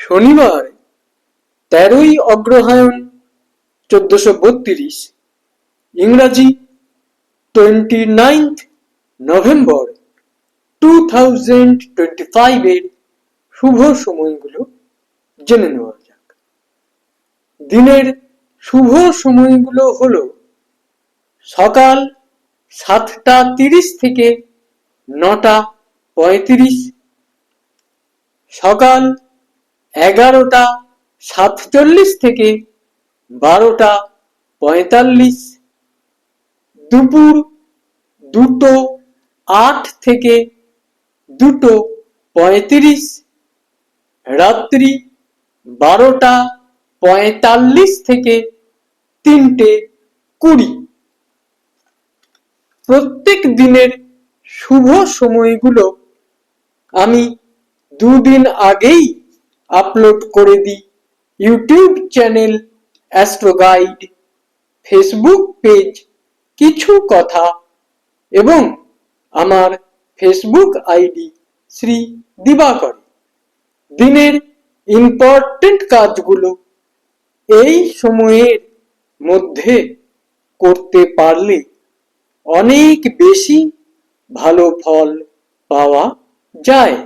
শনিবার 13ই অগ্রহায়ণ 1432, ইংরাজি 29th November 2025 এর শুভ সময়গুলো জেনে নেওয়া যাক। দিনের শুভ সময়গুলো হলো সকাল 7:30 থেকে 9:35, সকাল 11:47 থেকে 12:45, দুপুর 2:08 থেকে 2:35, রাত্রি 12:45 থেকে 3:20। প্রত্যেক দিনের শুভ সময়গুলো আমি দুদিন আগেই আপলোড করে দিই YouTube channel astro guide, Facebook page কিছু কথা এবং আমার ফেসবুক আইডি শ্রী দিবাকর। দিনের ইম্পর্টেন্ট কাজগুলো এই সময়ের মধ্যে করতে পারলে অনেক বেশি ভালো ফল পাওয়া যায়।